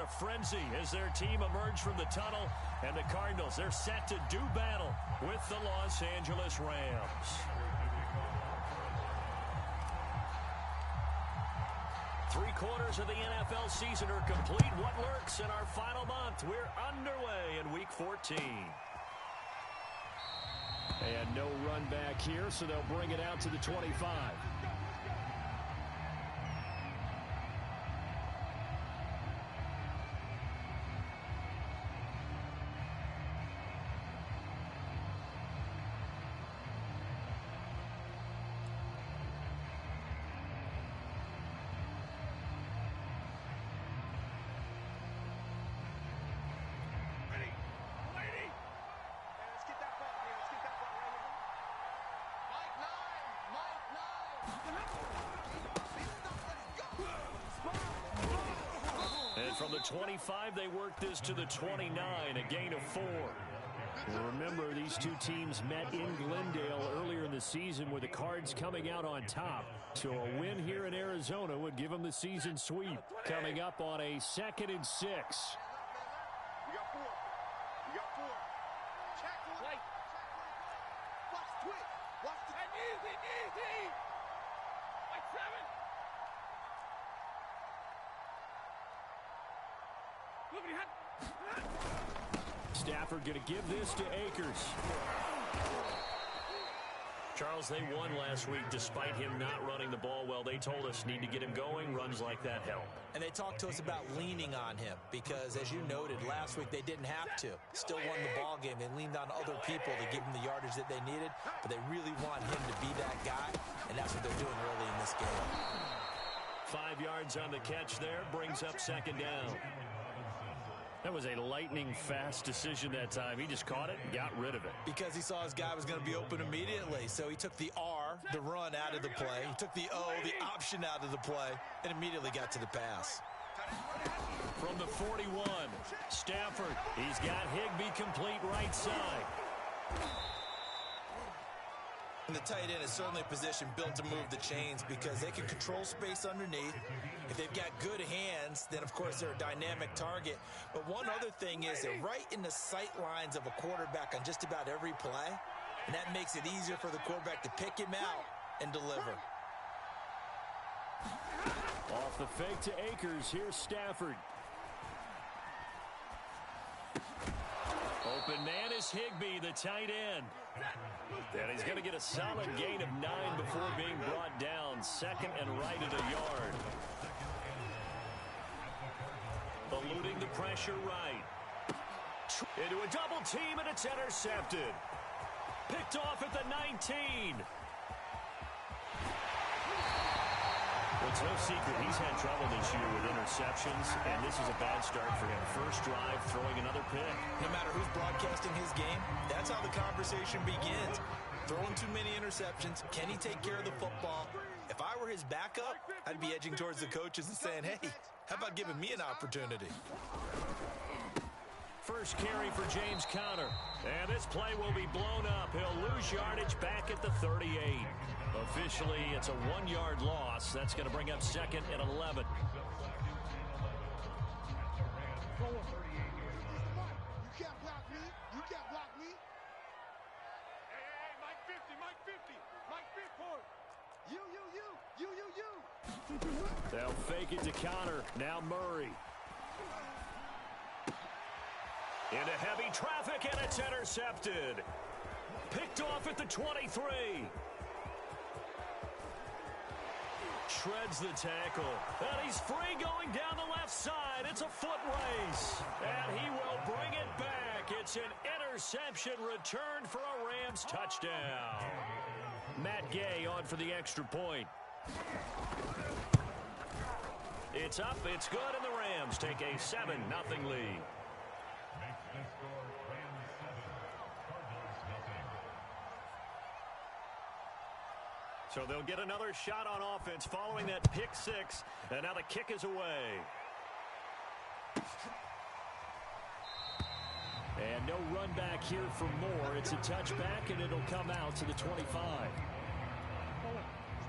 a frenzy as their team emerged from the tunnel. And the Cardinals, they're set to do battle with the Los Angeles Rams. Three-quarters of the NFL season are complete. What lurks in our final month? We're underway in Week 14. And no run back here, so they'll bring it out to the 25. From the 25, they worked this to the 29, a gain of 4. Remember, these two teams met in Glendale earlier in the season with the Cards coming out on top. So a win here in Arizona would give them the season sweep. Coming up on a 2nd and 6. You got 4. You got 4. Check one. Watch twitch. Watch the easy. Like 7. Stafford going to give this to Akers. Charles, they won last week despite him not running the ball well. They told us need to get him going. Runs like that help. And they talked to us about leaning on him because, as you noted, last week they didn't have to. Still won the ball game. They leaned on other people to give them the yardage that they needed, but they really want him to be that guy, and that's what they're doing early in this game. 5 yards on the catch there, brings up 2nd down. That was a lightning-fast decision that time. He just caught it and got rid of it. Because he saw his guy was going to be open immediately. So he took the R, the run, out of the play. He took the O, the option, out of the play, and immediately got to the pass. From the 41, Stafford. He's got Higbee complete right side. And the tight end is certainly a position built to move the chains because they can control space underneath. If they've got good hands, then, of course, they're a dynamic target. But one other thing is they're right in the sight lines of a quarterback on just about every play, and that makes it easier for the quarterback to pick him out and deliver. Off the fake to Akers. Here's Stafford. Open man is Higbee, the tight end. And he's going to get a solid gain of 9 before being brought down. 2nd and right at a yard. Eluding the pressure right. Into a double team, and it's intercepted. Picked off at the 19. Well, it's no secret he's had trouble this year with interceptions, and this is a bad start for him. First drive, throwing another pick. No matter who's broadcasting his game, that's how the conversation begins. Throwing too many interceptions. Can he take care of the football? If I were his backup, I'd be edging towards the coaches and saying, hey, how about giving me an opportunity? First carry for James Conner. And this play will be blown up. He'll lose yardage back at the 38. Officially, it's a 1-yard loss. That's going to bring up 2nd and 11. You can't block me. You can't block me. Hey, Mike 50, Mike 50. Mike 50. You. They'll fake it to Conner. Now Murray. Into heavy traffic, and it's intercepted. Picked off at the 23. Shreds the tackle. And he's free going down the left side. It's a foot race. And he will bring it back. It's an interception return for a Rams touchdown. Matt Gay on for the extra point. It's up, it's good, and the Rams take a 7-0 lead. So they'll get another shot on offense following that pick 6, and now the kick is away. And no run back here for more. It's a touchback, and it'll come out to the 25.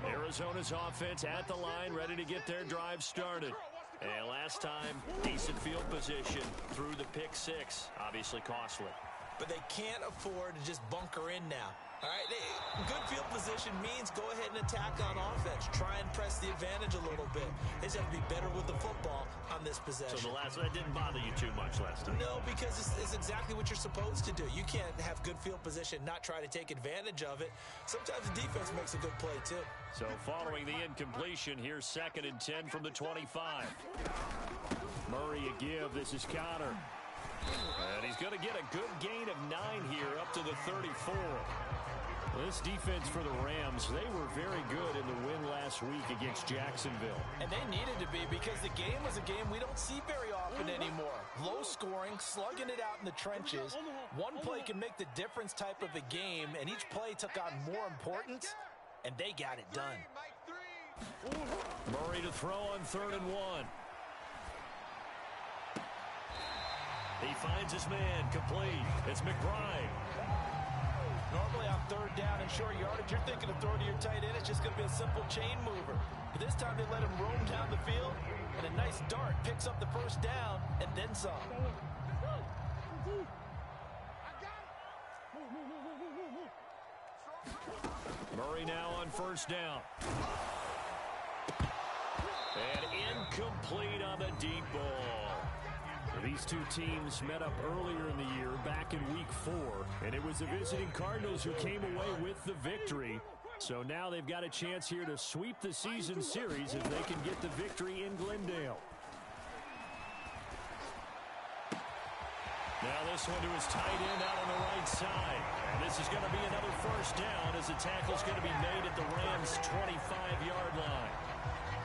Arizona's offense at the line, ready to get their drive started. And last time, decent field position through the pick six. Obviously costly. But they can't afford to just bunker in now. All right, good field position means go ahead and attack on offense. Try and press the advantage a little bit. They just have to be better with the football on this possession. So that didn't bother you too much last time? No, because it's exactly what you're supposed to do. You can't have good field position, not try to take advantage of it. Sometimes the defense makes a good play, too. So following the incompletion, here's 2nd and 10 from the 25. Murray a give. This is Connor. And he's going to get a good gain of 9 here up to the 34. This defense for the Rams, they were very good in the win last week against Jacksonville. And they needed to be, because the game was a game we don't see very often anymore. Low scoring, slugging it out in the trenches. One play can make the difference type of a game, and each play took on more importance, and they got it done. Murray to throw on 3rd and 1. He finds his man, complete. It's McBride. Normally on 3rd down and short yardage, you're thinking of throwing to your tight end. It's just going to be a simple chain mover. But this time they let him roam down the field, and a nice dart picks up the 1st down and then some. Murray now on 1st down. And incomplete on the deep ball. These two teams met up earlier in the year, back in week 4, and it was the visiting Cardinals who came away with the victory. So now they've got a chance here to sweep the season series if they can get the victory in Glendale. Now this one to his tight end out on the right side. And this is going to be another 1st down as the tackle's going to be made at the Rams' 25-yard line.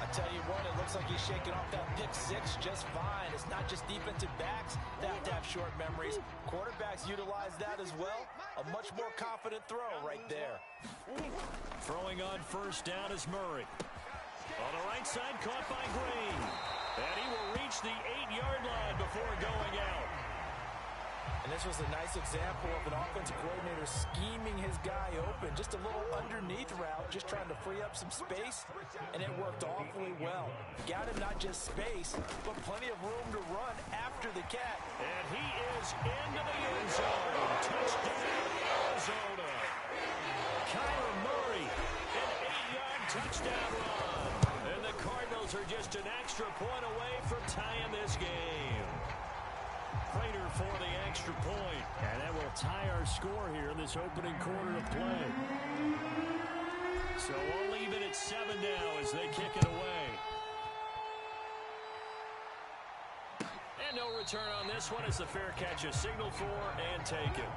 I tell you what, it looks like he's shaking off that pick 6 just fine. It's not just defensive backs that have to have short memories. Quarterbacks utilize that as well. A much more confident throw right there. Throwing on 1st down is Murray. On the right side, caught by Green. And he will reach the 8-yard line before going out. And this was a nice example of an offensive coordinator scheming his guy open. Just a little underneath route, just trying to free up some space, and it worked awfully well. Got him not just space, but plenty of room to run after the cat. And he is into the end zone. Touchdown, Arizona. Kyler Murray, an 8-yard touchdown run. And the Cardinals are just an extra point away from tying this game. Prater for the extra point. And that will tie our score here in this opening quarter of play. So we'll leave it at 7 now as they kick it away. And no return on this one as the fair catch is signaled for and taken.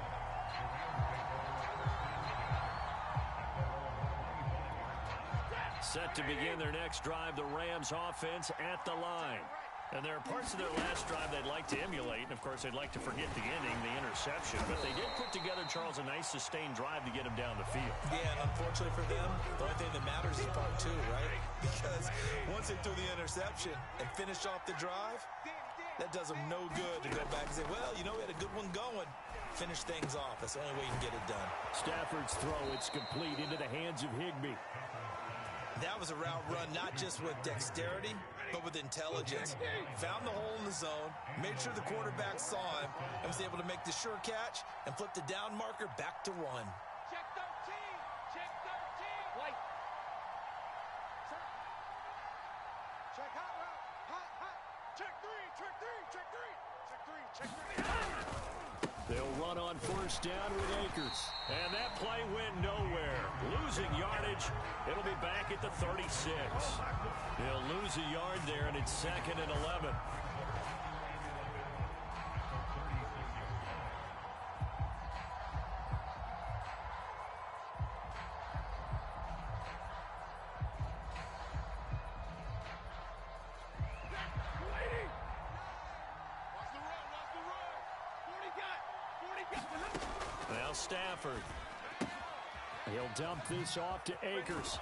Set to begin their next drive, the Rams offense at the line. And there are parts of their last drive they'd like to emulate. And, of course, they'd like to forget the ending, the interception. But they did put together, Charles, a nice sustained drive to get him down the field. Yeah, and unfortunately for them, the only thing that matters is part 2, right? Because once they threw the interception and finished off the drive, that does them no good to go back and say, well, you know, we had a good one going. Finish things off. That's the only way you can get it done. Stafford's throw, it's complete into the hands of Higbee. That was a route run not just with dexterity, but with intelligence. Found the hole in the zone, made sure the quarterback saw him, and was able to make the sure catch and flip the down marker back to run. Check 13. Check 13. White. Check hot route. Hot. Check 3. Check 3. Check 3. Check 3. Check 3. They'll run on 1st down with Akers. And that play went nowhere. Losing yardage. It'll be back at the 36. They'll lose a yard there, and it's 2nd and 11. Now Stafford. He'll dump this off to Akers.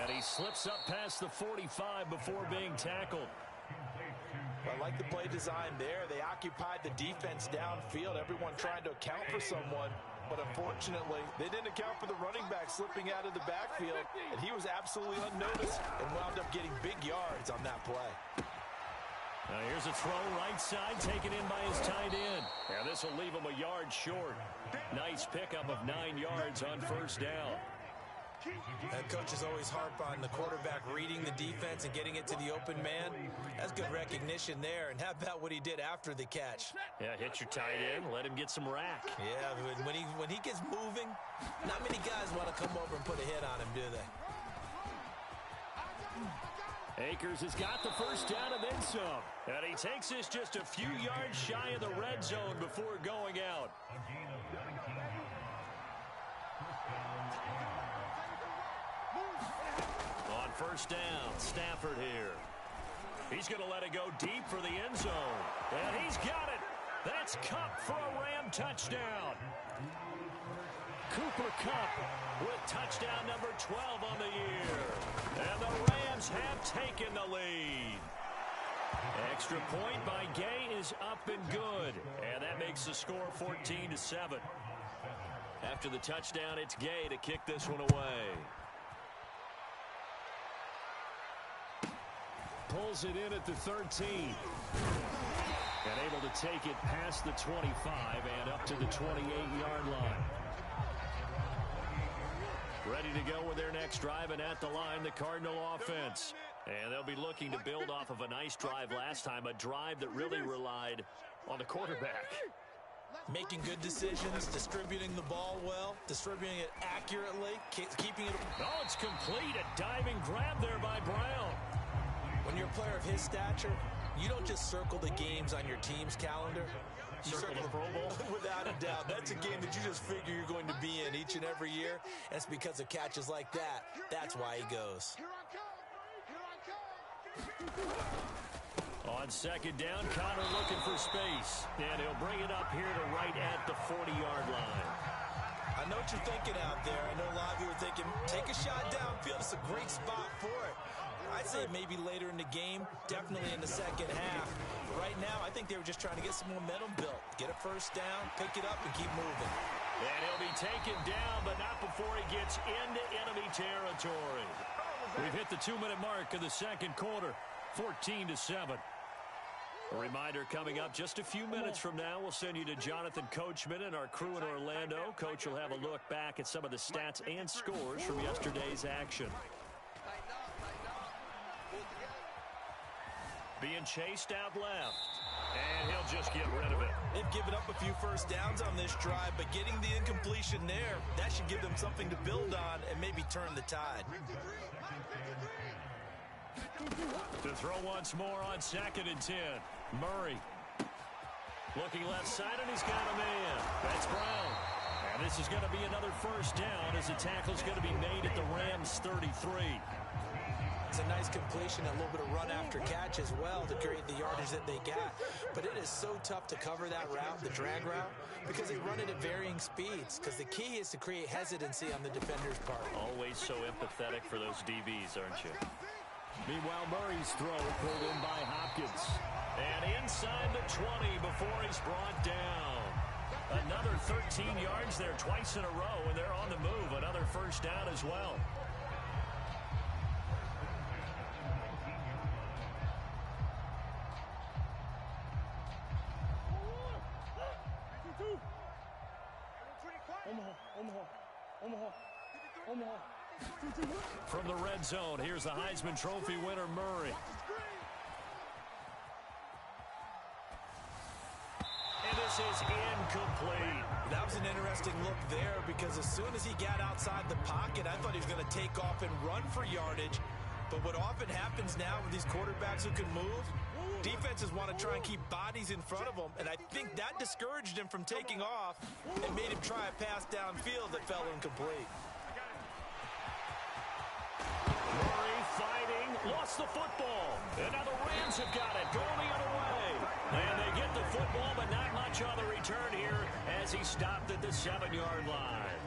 And he slips up past the 45 before being tackled. I like the play design there. They occupied the defense downfield, everyone trying to account for someone. But unfortunately, they didn't account for the running back slipping out of the backfield. And he was absolutely unnoticed and wound up getting big yards on that play. Now here's a throw right side, taken in by his tight end. And this will leave him a yard short. Nice pickup of 9 yards on first down. Coaches always harp on the quarterback reading the defense and getting it to the open man. That's good recognition there. And how about what he did after the catch? Yeah, hit your tight end, let him get some rack. Yeah, when he gets moving, not many guys want to come over and put a hit on him, do they? Akers has got the first down and then some. And he takes this just a few yards shy of the red zone before going out. On first down, Stafford here. He's going to let it go deep for the end zone. And he's got it. That's Kupp for a Ram touchdown. Cooper Kupp with touchdown number 12 on the year. And the Rams have taken the lead. Extra point by Gay is up and good. And that makes the score 14-7. After the touchdown, it's Gay to kick this one away. Pulls it in at the 13. And able to take it past the 25 and up to the 28-yard line. Ready to go with their next drive, and at the line, the Cardinal offense. And they'll be looking to build off of a nice drive last time, a drive that really relied on the quarterback. Making good decisions, distributing the ball well, distributing it accurately, keeping it... Oh, it's complete. A diving grab there by Brown. When you're a player of his stature, you don't just circle the games on your team's calendar. You circle the Pro Bowl? Without a doubt. That's a game that you just figure you're going to be in each and every year. That's because of catches like that. That's why he goes. On second down, Connor looking for space. And he'll bring it up here to right at the 40-yard line. I know what you're thinking out there. I know a lot of you are thinking, take a shot downfield. It's a great spot for it. I'd say maybe later in the game, definitely in the second half. Right now, I think they were just trying to get some momentum built. Get a first down, pick it up, and keep moving. And he'll be taken down, but not before he gets into enemy territory. We've hit the 2-minute mark of the second quarter, 14-7. A reminder coming up just a few minutes from now, we'll send you to Jonathan Coachman and our crew in Orlando. Coach will have a look back at some of the stats and scores from yesterday's action. Being chased out left. And he'll just get rid of it. They've given up a few first downs on this drive, but getting the incompletion there, that should give them something to build on and maybe turn the tide. To throw once more on 2nd and 10. Murray. Looking left side, and he's got a man. That's Brown. And this is going to be another first down as the tackle's going to be made at the Rams' 33. It's a nice completion, a little bit of run after catch as well to create the yardage that they got. But it is so tough to cover that route, the drag route, because they run it at varying speeds. Because the key is to create hesitancy on the defender's part. Always so empathetic for those DBs, aren't you? Meanwhile, Murray's throw pulled in by Hopkins. And inside the 20 before he's brought down. Another 13 yards there twice in a row, and they're on the move. Another first down as well. From the red zone, here's the Heisman Trophy winner, Murray. And this is incomplete. That was an interesting look there because as soon as he got outside the pocket, I thought he was going to take off and run for yardage. But what often happens now with these quarterbacks who can move, defenses want to try and keep bodies in front of them, and I think that discouraged him from taking off and made him try a pass downfield that fell incomplete. Murray fighting, lost the football, and now the Rams have got it, going the other way. And they get the football, but not much on the return here as he stopped at the 7-yard line.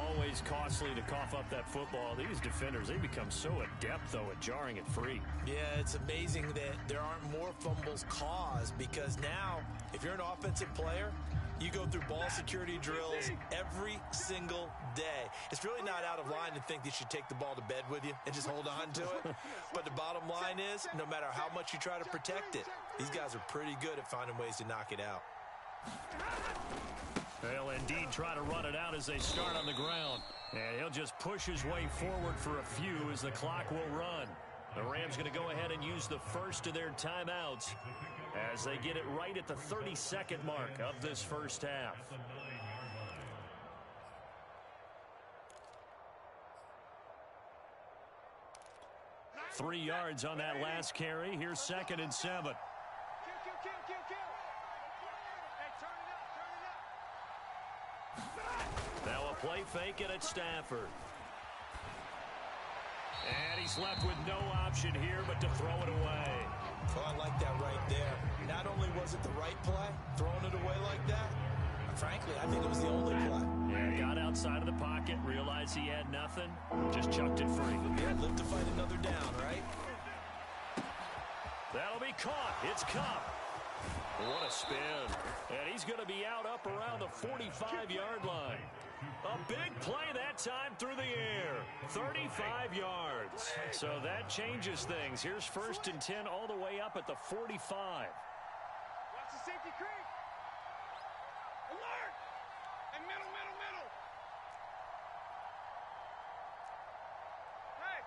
Always costly to cough up that football. These defenders, they become so adept, though, at jarring it free. Yeah, it's amazing that there aren't more fumbles caused because now, if you're an offensive player, You go through ball security drills every single day. It's really not out of line to think that you should take the ball to bed with you and just hold on to it. But the bottom line is, no matter how much you try to protect it, these guys are pretty good at finding ways to knock it out. They'll indeed try to run it out as they start on the ground. And he'll just push his way forward for a few as the clock will run. The Rams going to go ahead and use the first of their timeouts as they get it right at the 32nd mark of this first half. Three yards on that last carry. Here's 2nd and 7. Now a play fake and it's Stafford. And he's left with no option here but to throw it away. Oh, I like that right there. Not only was it the right play, throwing it away like that, frankly, I think it was the only play. Yeah, got outside of the pocket, realized he had nothing, just chucked it free. Yeah, live to fight another down, right? That'll be caught. It's Cup. What a spin. And he's going to be out up around the 45-yard line. A big play that time through the air. 35 yards. So that changes things. Here's 1st and 10 all the way up at the 45. Watch the safety creep. Alert! And middle. Hey!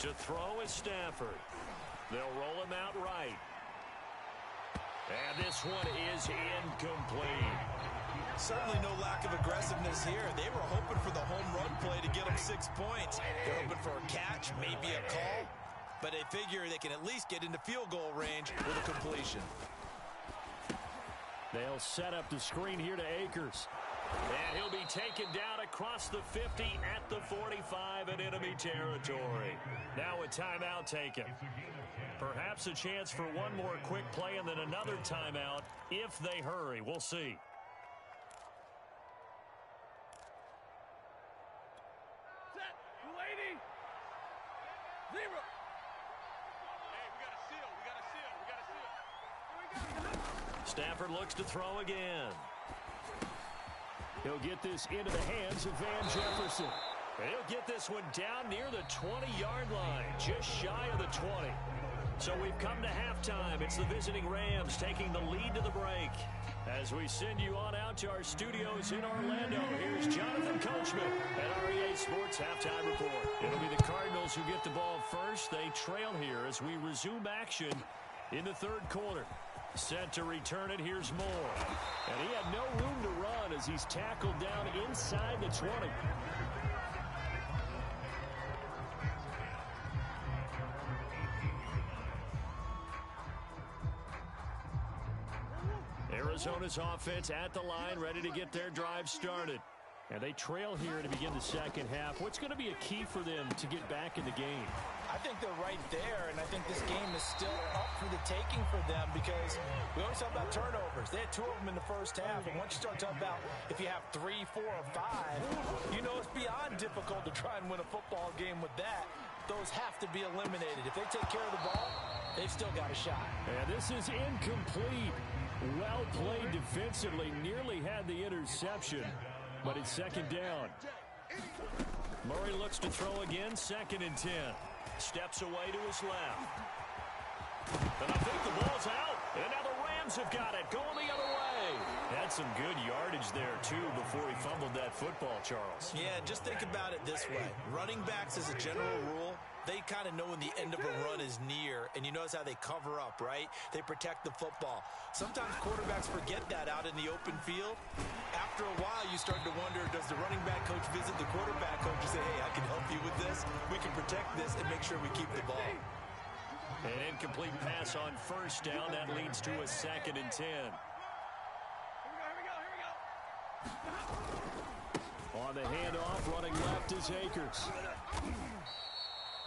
To throw is Stafford. They'll roll him out right. And this one is incomplete. Certainly no lack of aggressiveness here. They were hoping for the home run play to get them 6 points. They're hoping for a catch, maybe a call. But they figure they can at least get into field goal range with a completion. They'll set up the screen here to Akers. And he'll be taken down across the 50 at the 45 in enemy territory. Now a timeout taken. Perhaps a chance for one more quick play and then another timeout if they hurry. We'll see. Set. 280. 0. Hey, we got a seal. Stafford looks to throw again. He'll get this into the hands of Van Jefferson. And he'll get this one down near the 20-yard line, just shy of the 20. So we've come to halftime. It's the visiting Rams taking the lead to the break. As we send you on out to our studios in Orlando, here's Jonathan Coachman at REA Sports Halftime Report. It'll be the Cardinals who get the ball first. They trail here as we resume action in the third quarter. Set to return it, here's Moore. And he had no room to run as he's tackled down inside the 20. Arizona's offense at the line, ready to get their drive started. And they trail here to begin the second half. What's going to be a key for them to get back in the game? I think they're right there, and I think this game is still up for the taking for them because we always talk about turnovers. They had 2 of them in the first half, and once you start talking about if you have 3, 4, or 5, you know it's beyond difficult to try and win a football game with that. Those have to be eliminated. If they take care of the ball, they've still got a shot. And this is incomplete. Well played defensively, nearly had the interception, but it's second down. Murray looks to throw again, 2nd and 10. Steps away to his left. And I think the ball's out. And now the Rams have got it, going the other way. Had some good yardage there, too, before he fumbled that football, Charles. Yeah, just think about it this way. Running backs, as a general rule, they kind of know when the end of a run is near, and you notice how they cover up, right? They protect the football. Sometimes quarterbacks forget that out in the open field. After a while, you start to wonder, does the running back coach visit the quarterback coach and say, hey, I can help you with this? We can protect this and make sure we keep the ball. An incomplete pass on first down. That leads to a 2nd and 10. Here we go. On the handoff, running left is Akers.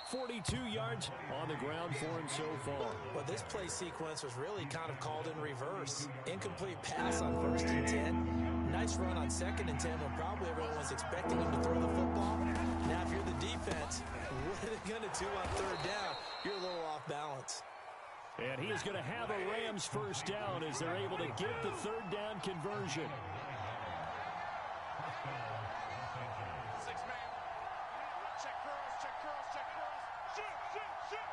42 yards on the ground for him so far. Well, this play sequence was really kind of called in reverse. Incomplete pass on 1st and 10. Nice run on 2nd and 10 when probably everyone was expecting him to throw the football. Now, if you're the defense, what are they going to two on third down, you're a little off balance. And he is going to have a Rams first down as they're able to get the third down conversion. Six-man. Check curls, check curls, check curls. Shoot, shoot, shoot.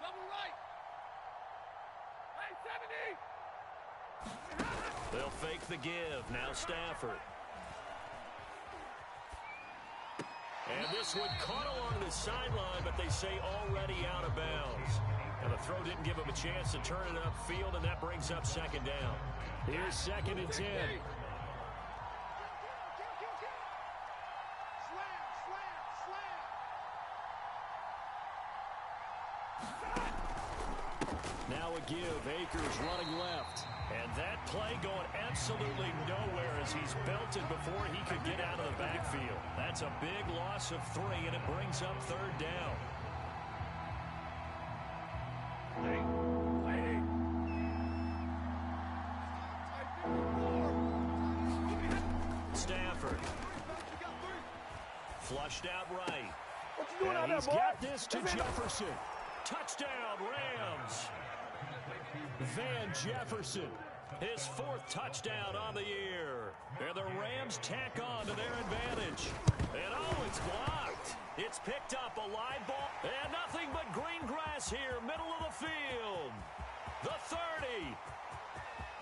Double right. Hey, 70. They'll fake the give. Now Stafford. And this one caught along the sideline, but they say already out of bounds. And the throw didn't give him a chance to turn it upfield, and that brings up second down. Here's 2nd and 10. Slam, slam, slam. Now a give. Akers running left. And that play going absolutely nowhere as he's belted before he could get out of the backfield. That's a big loss of 3, and it brings up third down. Stafford. Flushed out right. What you doing out there, He's boy? got this to Jefferson. Touchdown, Rams. Van Jefferson, his 4th touchdown on the year. And the Rams tack on to their advantage. And oh, it's blocked. It's picked up, a line ball. And nothing but green grass here, middle of the field. The 30.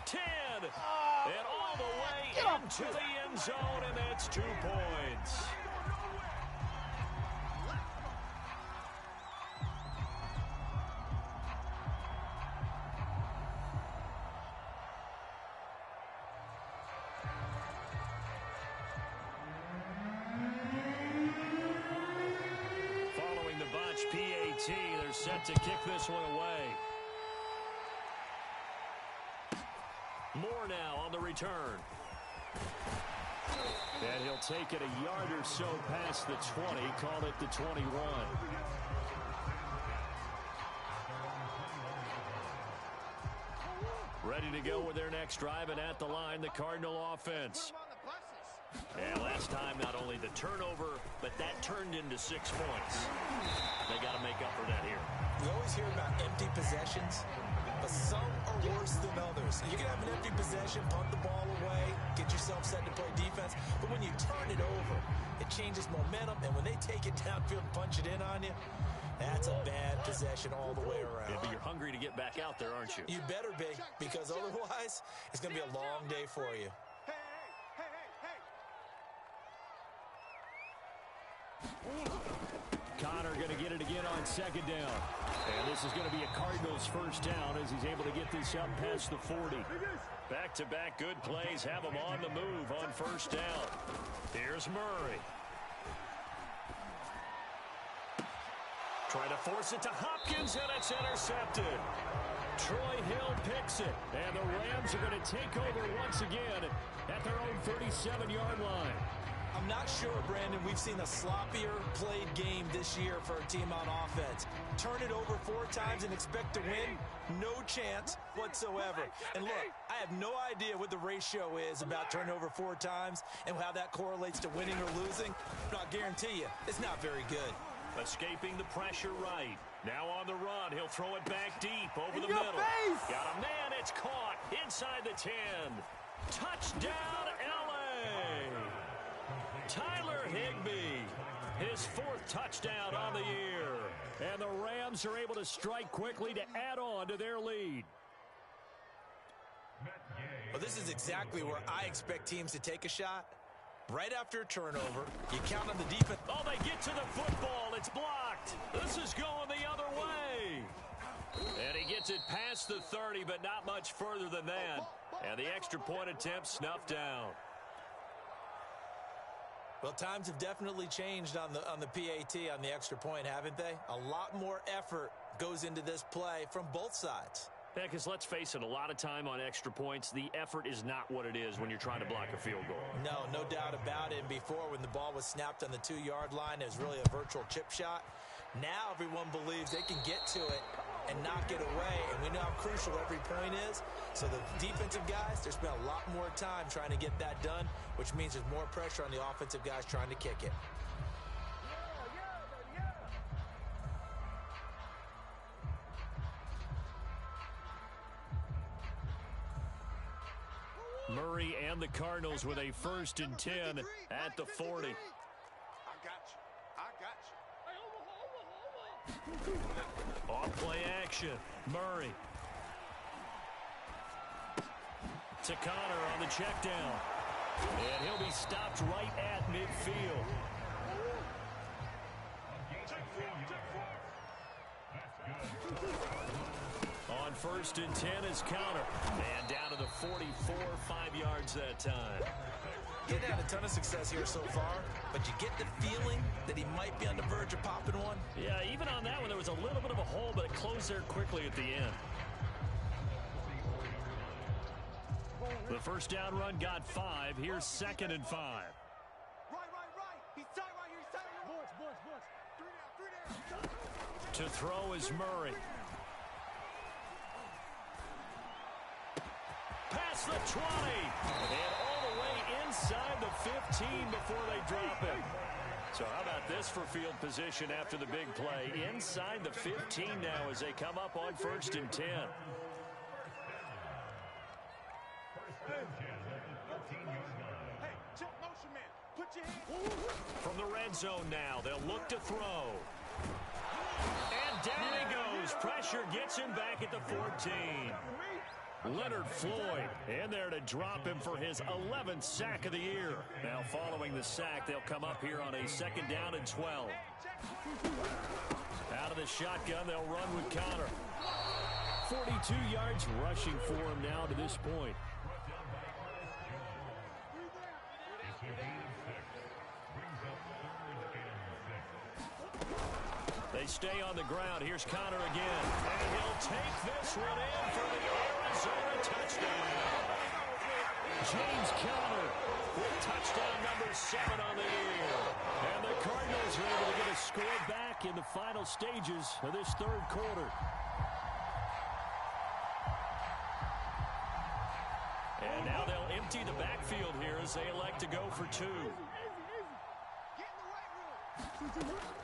10. And all the way into the end zone, and that's 2 points. PAT, they're set to kick this one away. Moore now on the return. And he'll take it a yard or so past the 20, call it the 21. Ready to go with their next drive, and at the line, the Cardinal offense. And last time, not only the turnover, but that turned into 6 points. They got to make up for that here. We always hear about empty possessions, but some are worse than others. You can have an empty possession, punt the ball away, get yourself set to play defense, but when you turn it over, it changes momentum, and when they take it downfield and punch it in on you, that's a bad possession all the way around. Yeah, but you're hungry to get back out there, aren't you? You better be, because otherwise, it's going to be a long day for you. Connor going to get it again on 2nd down. And this is going to be a Cardinals first down as he's able to get this up past the 40. Back-to-back good plays have him on the move on first down. Here's Murray. Trying to force it to Hopkins, and it's intercepted. Troy Hill picks it, and the Rams are going to take over once again at their own 37-yard line. I'm not sure, Brandon, we've seen a sloppier played game this year for a team on offense. Turn it over 4 times and expect to win? No chance whatsoever. And look, I have no idea what the ratio is about turnover 4 times and how that correlates to winning or losing. But I'll guarantee you, it's not very good. Escaping the pressure right. Now on the run, he'll throw it back deep over the middle. Got a man, it's caught inside the 10. Touchdown, L.A. Tyler Higbee, his 4th touchdown on the year. And the Rams are able to strike quickly to add on to their lead. Well, this is exactly where I expect teams to take a shot. Right after a turnover, you count on the defense. Oh, they get to the football. It's blocked. This is going the other way. And he gets it past the 30, but not much further than that. And the extra point attempt snuffed down. Well, times have definitely changed on the PAT, on the extra point, haven't they? A lot more effort goes into this play from both sides. Yeah, because let's face it, a lot of time on extra points, the effort is not what it is when you're trying to block a field goal. No doubt about it. And before, when the ball was snapped on the 2-yard line, it was really a virtual chip shot. Now everyone believes they can get to it and knock it away. And we know how crucial every point is. So the defensive guys, they spent a lot more time trying to get that done, which means there's more pressure on the offensive guys trying to kick it. Murray and the Cardinals with a 1st and 10 at the 40. I got you. Off play action. Murray. To Connor on the check down. And he'll be stopped right at midfield. On 1st and 10 is Connor. And down to the 44, 5 yards that time. He's had a ton of success here so far, but you get the feeling that he might be on the verge of popping one. Yeah, even on that one, there was a little bit of a hole, but it closed there quickly at the end. The first down run got 5. Here's 2nd and 5. Right. He's tight right here. He's tight. Boys. 3 down. To throw is Murray. Past the 20. And all the way inside the 15 before they drop it. So how about this for field position after the big play? Inside the 15 now as they come up on 1st and 10. Hey, check motion, man. Put your hands. From the red zone now, they'll look to throw. And down he goes. Pressure gets him back at the 14. Leonard Floyd in there to drop him for his 11th sack of the year. Now following the sack, they'll come up here on a 2nd down and 12. Out of the shotgun, they'll run with Connor. 42 yards rushing for him now to this point. They stay on the ground. Here's Connor again. And he'll take this one in for the Arizona touchdown. James Conner with touchdown number 7 on the year. And the Cardinals are able to get a score back in the final stages of this 3rd quarter. And now they'll empty the backfield here as they elect to go for 2.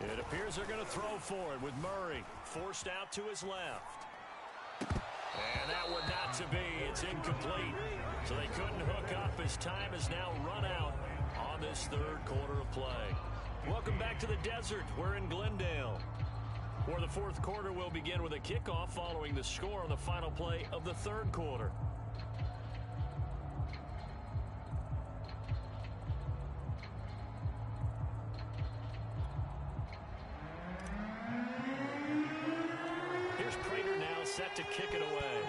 It appears they're going to throw for it with Murray forced out to his left. And that one not to be. It's incomplete. So they couldn't hook up as time has now run out on this 3rd quarter of play. Welcome back to the desert. We're in Glendale, where the 4th quarter will begin with a kickoff following the score on the final play of the 3rd quarter. Set to kick it away.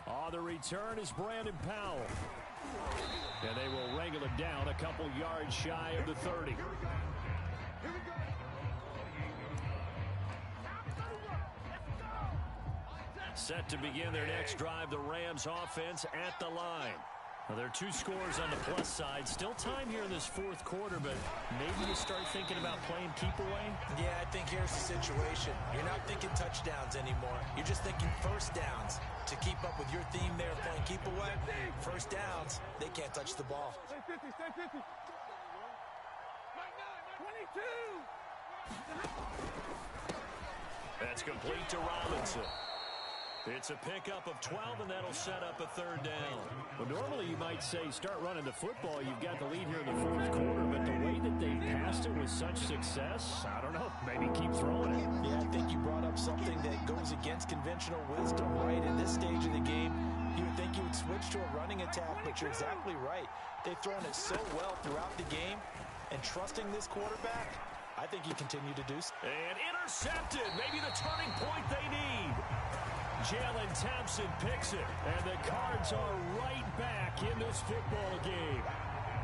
On the return is Brandon Powell. And they will wrangle it down a couple yards shy of the 30. Set to begin their next drive, the Rams offense at the line. Well, there are 2 scores on the plus side. Still time here in this 4th quarter, but maybe you start thinking about playing keep away? Yeah, I think here's the situation. You're not thinking touchdowns anymore. You're just thinking first downs. To keep up with your theme there, playing keep away, first downs, they can't touch the ball. Stay 50. 22. That's complete to Robinson. It's a pickup of 12, and that'll set up a 3rd down. Well, normally you might say start running the football. You've got the lead here in the 4th quarter, but the way that they passed it with such success, I don't know, maybe keep throwing it. Yeah, I think you brought up something that goes against conventional wisdom right in this stage of the game. You would think you would switch to a running attack, but you're exactly right. They've thrown it so well throughout the game, and trusting this quarterback, I think you continue to do so. And intercepted, maybe the turning point they need. Jalen Thompson picks it, and the Cards are right back in this football game.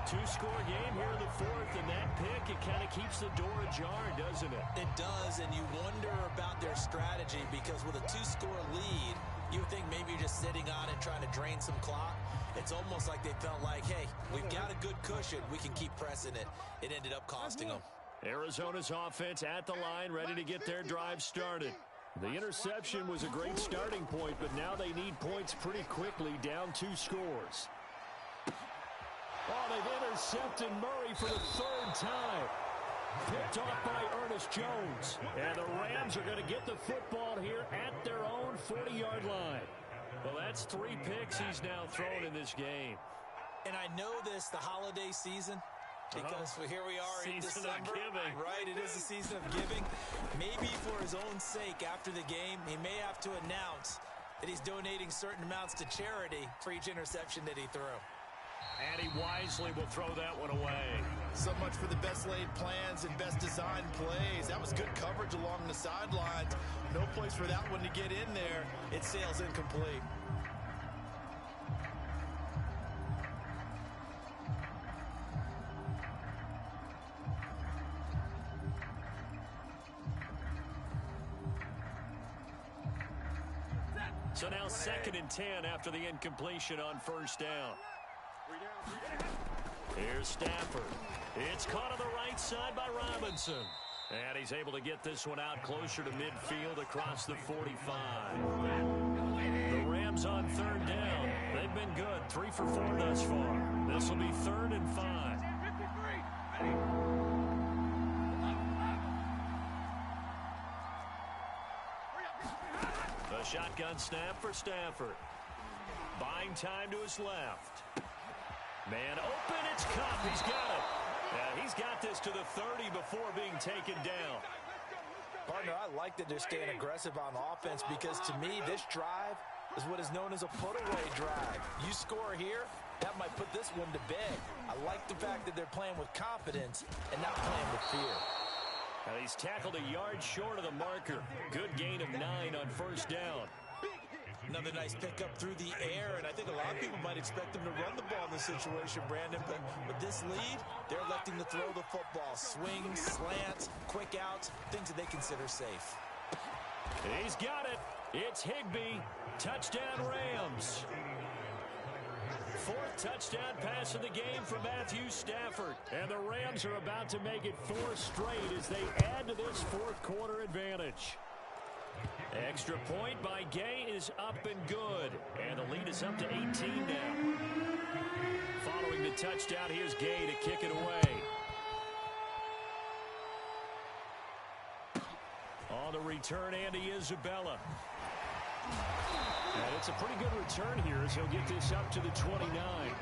2-score game here in the 4th, and that pick, it kind of keeps the door ajar, doesn't it? It does, and you wonder about their strategy, because with a 2-score lead, you think maybe you're just sitting on it trying to drain some clock. It's almost like they felt like, hey, we've got a good cushion. We can keep pressing it. It ended up costing them. Arizona's offense at the line, ready to get their drive started. The interception was a great starting point, but now they need points pretty quickly, down 2 scores. Oh, they've intercepted Murray for the 3rd time. Picked off by Ernest Jones. And the Rams are going to get the football here at their own 40-yard line. Well, that's 3 picks he's now thrown in this game. And I know this, the holiday season, because here we are in December. Season of giving. Right, it is a season of giving. Maybe for his own sake after the game, he may have to announce that he's donating certain amounts to charity for each interception that he threw. And he wisely will throw that one away. So much for the best laid plans and best designed plays. That was good coverage along the sidelines. No place for that one to get in there. It sails incomplete. So now 2nd and 10 after the incompletion on 1st down. Here's Stafford. It's caught on the right side by Robinson. And he's able to get this one out closer to midfield across the 45. The Rams on 3rd down. They've been good. 3 for 4 thus far. This will be 3rd and 5. A shotgun snap for Stafford. Buying time to his left. Man open, it's Cup. He's got it. Yeah, he's got this to the 30 before being taken down. Partner, I like that they're staying aggressive on offense because to me, this drive is what is known as a put-away drive. You score here, that might put this one to bed. I like the fact that they're playing with confidence and not playing with fear. Now he's tackled a yard short of the marker. Good gain of 9 on 1st down. Another nice pickup through the air, and I think a lot of people might expect them to run the ball in this situation, Brandon, but with this lead, they're electing to throw the football. Swings, slants, quick outs, things that they consider safe. He's got it. It's Higbee. Touchdown, Rams. 4th touchdown pass of the game for Matthew Stafford. And the Rams are about to make it 4 straight as they add to this 4th quarter advantage. Extra point by Gay is up and good. And the lead is up to 18 now. Following the touchdown, here's Gay to kick it away. On the return, Andy Isabella. And it's a pretty good return here as he'll get this up to the 29.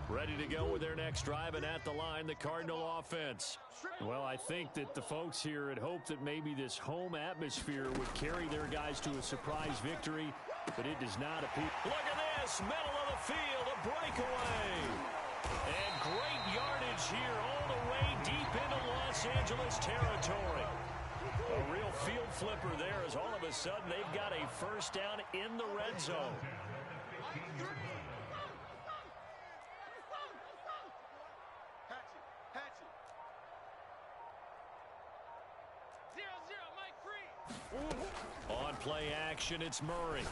Ready to go with their next drive, and at the line, the Cardinal offense. Well, I think that the folks here had hoped that maybe this home atmosphere would carry their guys to a surprise victory, but it does not appear. Look at this, middle of the field, a breakaway. And great yardage here all the way deep into Los Angeles territory. A real field flipper there as all of a sudden they've got a 1st down in the red zone. On play action, it's Murray.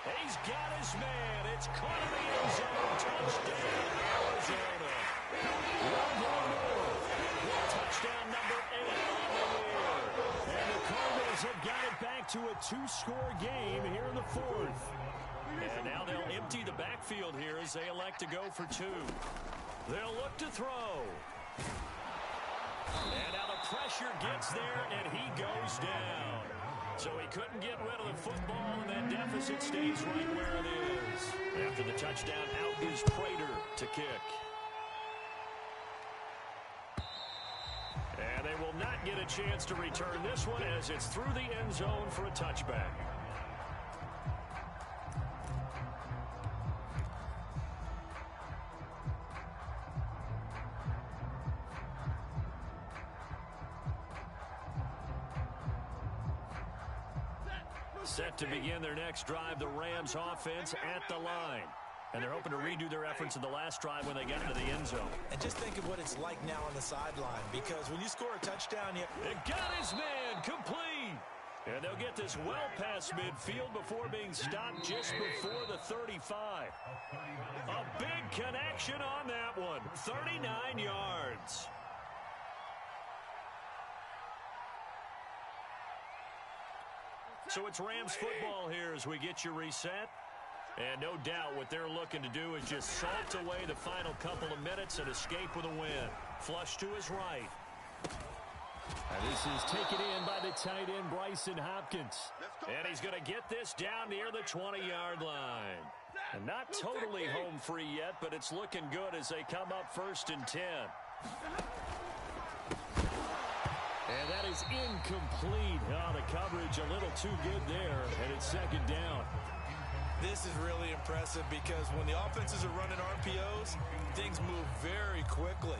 He's got his man. It's caught in the end zone. Touchdown, Arizona. Touchdown number 8 on the year. And the Cardinals have got it back to a 2-score game here in the 4th. And now they'll empty the backfield here as they elect to go for 2. They'll look to throw. And now the pressure gets there, and he goes down. So he couldn't get rid of the football, and that deficit stays right where it is. After the touchdown, out is Prater to kick. And they will not get a chance to return this one as it's through the end zone for a touchback. Set to begin their next drive, the Rams offense at the line. And they're hoping to redo their efforts in the last drive when they got into the end zone. And just think of what it's like now on the sideline, because when you score a touchdown, It got his man complete. And they'll get this well past midfield before being stopped just before the 35. A big connection on that one. 39 yards. So it's Rams football here as we get you reset. And no doubt what they're looking to do is just salt away the final couple of minutes and escape with a win. Flush to his right. And this is taken in by the tight end, Bryson Hopkins. And he's going to get this down near the 20-yard line. And not totally home free yet, but it's looking good as they come up 1st and 10. And that is incomplete. Oh, the coverage a little too good there, and it's 2nd down. This is really impressive because when the offenses are running RPOs, things move very quickly.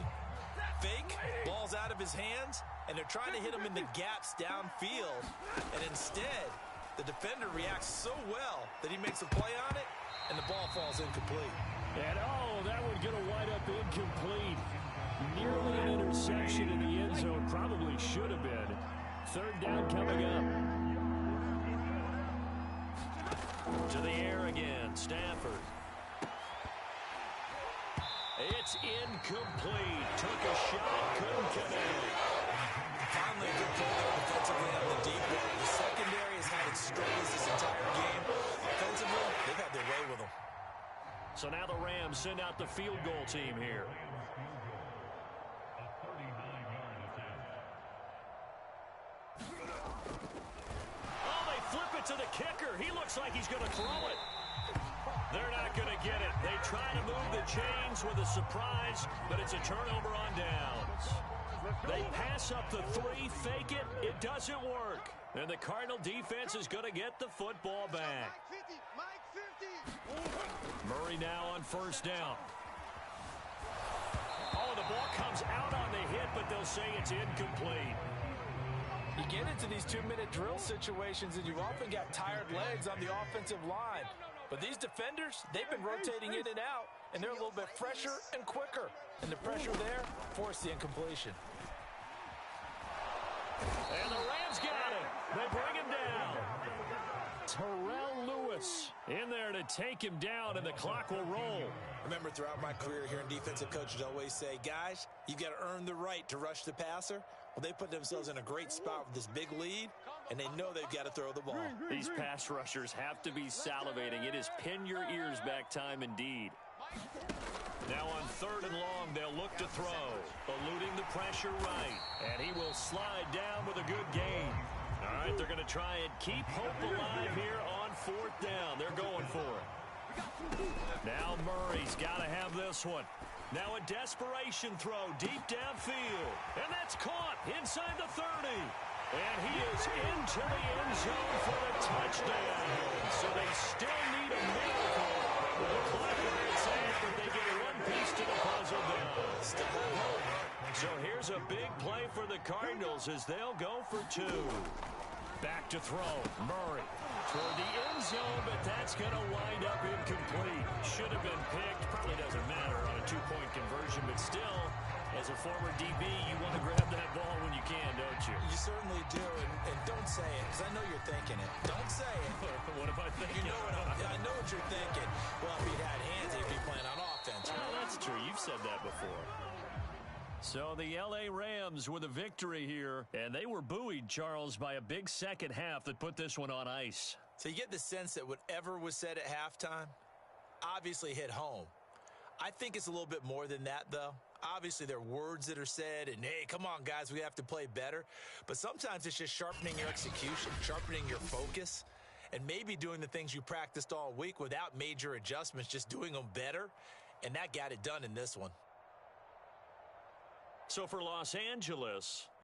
Fake, ball's out of his hands, and they're trying to hit him in the gaps downfield. And instead, the defender reacts so well that he makes a play on it, and the ball falls incomplete. And, oh, that one going to wind up incomplete. Nearly an interception in the end zone. Probably should have been. 3rd down coming up. To the air again, Stafford. It's incomplete. Took a shot, couldn't connect. Finally, a good play there defensively on the deep ball. The secondary has had its struggles this entire game. Offensively, they've had their way with them. So now the Rams send out the field goal team here. Oh, they flip it to the kicker. He looks like he's going to throw it. They're not going to get it. They try to move the chains with a surprise, but it's a turnover on downs. They pass up the 3, fake it. It doesn't work. And the Cardinal defense is going to get the football back. Murray now on 1st down. Oh, the ball comes out on the hit, but they'll say it's incomplete. You get into these 2-minute drill situations, and you've often got tired legs on the offensive line. But these defenders, they've been rotating in and out, and they're a little bit fresher and quicker. And the pressure there forced the incompletion. And the Rams got him. They bring him down. Terrell Lewis in there to take him down, and the clock will roll. Remember, throughout my career here in defensive coaches always say, guys, you got to earn the right to rush the passer. Well, they put themselves in a great spot with this big lead, and they know they've got to throw the ball. These pass rushers have to be salivating. It is pin your ears back time indeed. Now on 3rd and long, they'll look to throw. Eluding the pressure right. And he will slide down with a good gain. All right, they're going to try and keep hope alive here on 4th down. They're going for it. Now Murray's got to have this one. Now a desperation throw deep downfield. And that's caught inside the 30. And he is into the end zone for the touchdown. So they still need a miracle. With the clock on its end, but they get one piece to the puzzle done. Still have hope. So here's a big play for the Cardinals as they'll go for 2. Back to throw. Murray toward the end zone, but that's going to wind up incomplete. Should have been picked. Probably doesn't matter on a 2-point conversion, but still, as a former DB, you want to grab that ball when you can, don't you? You certainly do, and don't say it, because I know you're thinking it. Don't say it. What am I thinking? You know I know what you're thinking. Well, if he'd had hands, he'd be playing on offense. Well, that's true. You've said that before. So the L.A. Rams with a victory here, and they were buoyed, Charles, by a big second half that put this one on ice. So you get the sense that whatever was said at halftime obviously hit home. I think it's a little bit more than that, though. Obviously, there are words that are said, and, hey, come on, guys, we have to play better. But sometimes it's just sharpening your execution, sharpening your focus, and maybe doing the things you practiced all week without major adjustments, just doing them better, and that got it done in this one. So for Los Angeles,